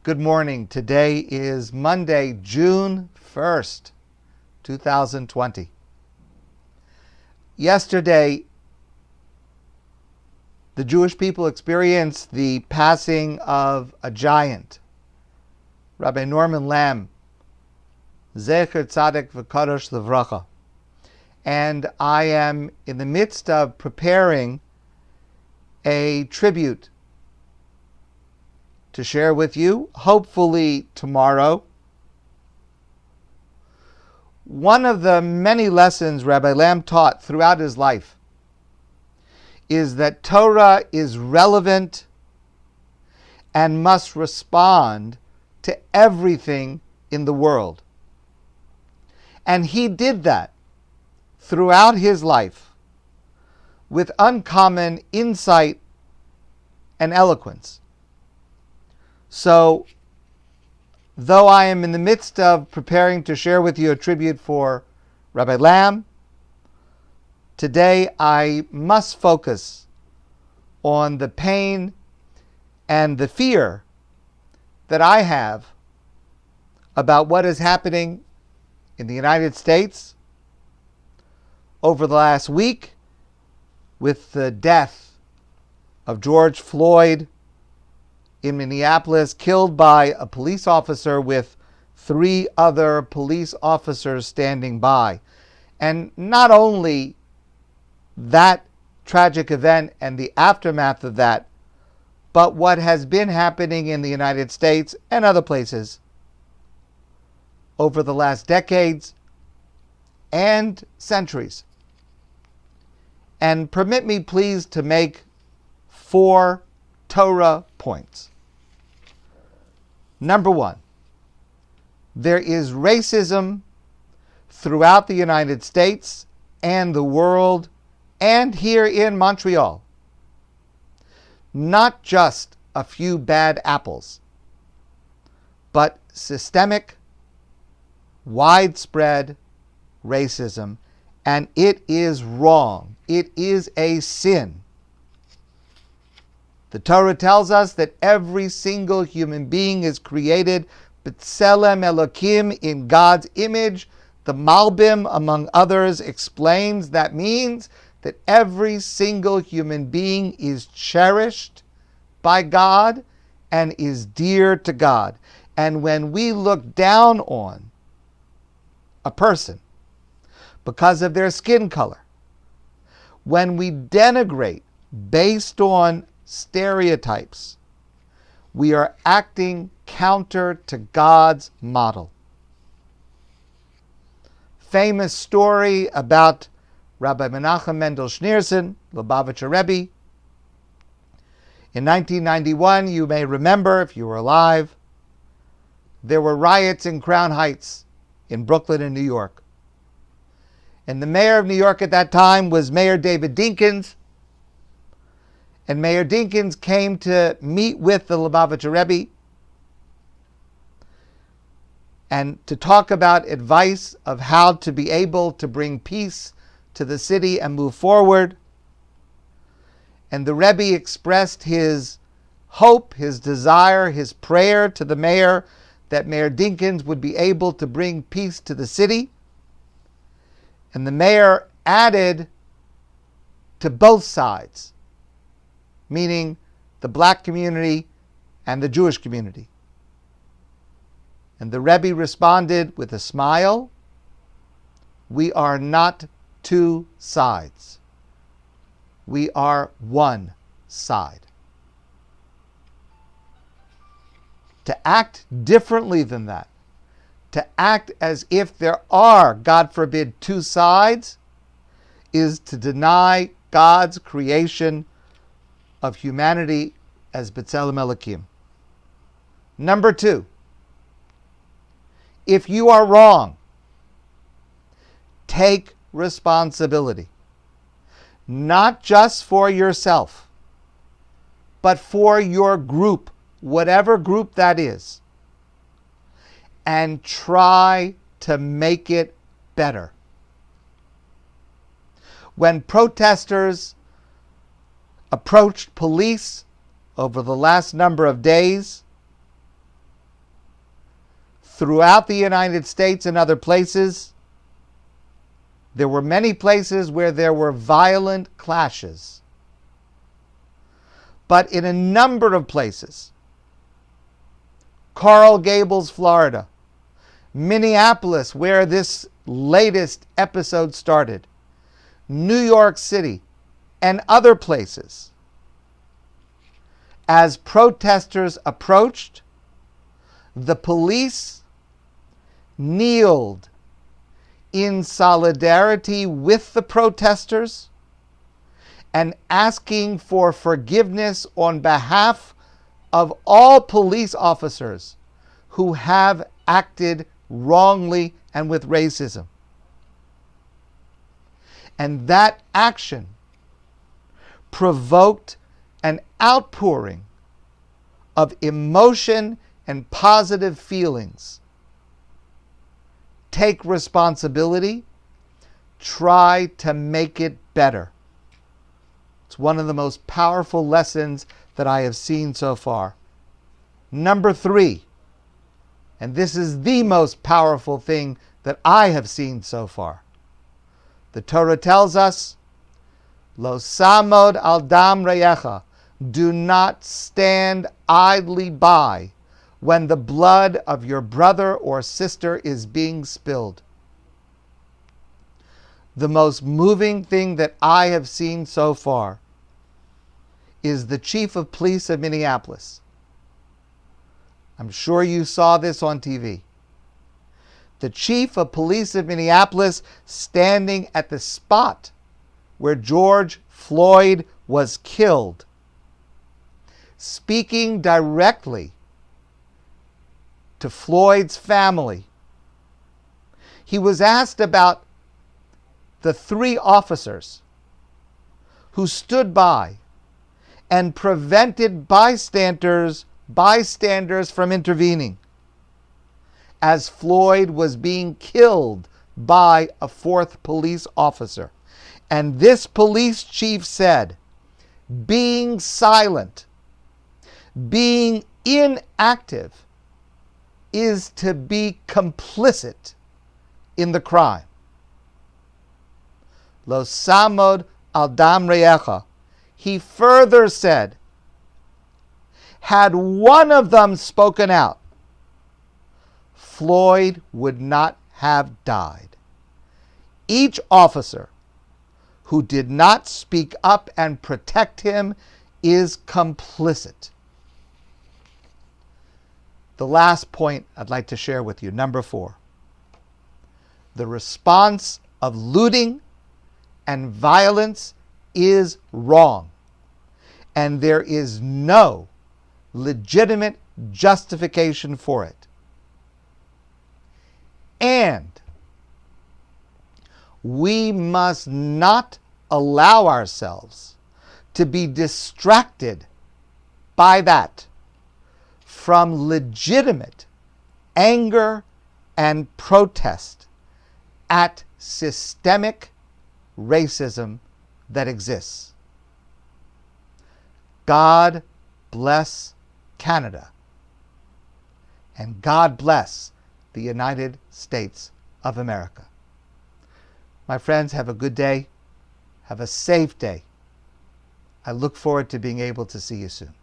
Good morning. Today is Monday, June 1st, 2020. Yesterday, the Jewish people experienced the passing of a giant, Rabbi Norman Lamm, Zecher Tzaddik V'Kadosh Livracha. And I am in the midst of preparing a tribute to share with you, hopefully tomorrow. One of the many lessons Rabbi Lamm taught throughout his life is that Torah is relevant and must respond to everything in the world. And he did that throughout his life with uncommon insight and eloquence. So, though I am in the midst of preparing to share with you a tribute for Rabbi Lamm, today I must focus on the pain and the fear that I have about what is happening in the United States over the last week with the death of George Floyd in Minneapolis, killed by a police officer with 3 other police officers standing by. And not only that tragic event and the aftermath of that, but what has been happening in the United States and other places over the last decades and centuries. And permit me please to make 4 Torah points. Number 1, there is racism throughout the United States and the world and here in Montreal. Not just a few bad apples, but systemic, widespread racism, and it is wrong. It is a sin. The Torah tells us that every single human being is created b'tselem Elokim, in God's image. The Malbim, among others, explains that means that every single human being is cherished by God and is dear to God. And when we look down on a person because of their skin color, when we denigrate based on stereotypes, we are acting counter to God's model. Famous story about Rabbi Menachem Mendel Schneerson, Lubavitcher Rebbe. In 1991, you may remember, if you were alive, there were riots in Crown Heights in Brooklyn and New York. And the mayor of New York at that time was Mayor David Dinkins. And Mayor Dinkins came to meet with the Lubavitcher Rebbe and to talk about advice of how to be able to bring peace to the city and move forward. And the Rebbe expressed his hope, his desire, his prayer to the mayor that Mayor Dinkins would be able to bring peace to the city. And the mayor added to both sides, meaning the black community and the Jewish community. And the Rebbe responded with a smile, "We are not 2 sides. We are 1 side." To act differently than that, to act as if there are, God forbid, 2 sides, is to deny God's creation of humanity as b'tselem Elokim. Number 2, if you are wrong, take responsibility. Not just for yourself, but for your group, whatever group that is, and try to make it better. When protesters approached police over the last number of days, throughout the United States and other places, there were many places where there were violent clashes. But in a number of places, Coral Gables, Florida, Minneapolis, where this latest episode started, New York City, and other places, as protesters approached, the police kneeled in solidarity with the protesters and asking for forgiveness on behalf of all police officers who have acted wrongly and with racism. And that action provoked an outpouring of emotion and positive feelings. Take responsibility. Try to make it better. It's one of the most powerful lessons that I have seen so far. Number 3, and this is the most powerful thing that I have seen so far. The Torah tells us, Lo samod al dam reyecha, do not stand idly by when the blood of your brother or sister is being spilled. The most moving thing that I have seen so far is the chief of police of Minneapolis. I'm sure you saw this on TV. The chief of police of Minneapolis standing at the spot where George Floyd was killed, speaking directly to Floyd's family. He was asked about the 3 officers who stood by and prevented bystanders from intervening as Floyd was being killed by a 4th police officer. And this police chief said, being silent, being inactive, is to be complicit in the crime. Lo samod al dam reyecha. He further said, had one of them spoken out, Floyd would not have died. Each officer who did not speak up and protect him is complicit. The last point I'd like to share with you, number 4. The response of looting and violence is wrong, and there is no legitimate justification for it. And we must not allow ourselves to be distracted by that from legitimate anger and protest at systemic racism that exists. God bless Canada, and God bless the United States of America. My friends, have a good day. Have a safe day. I look forward to being able to see you soon.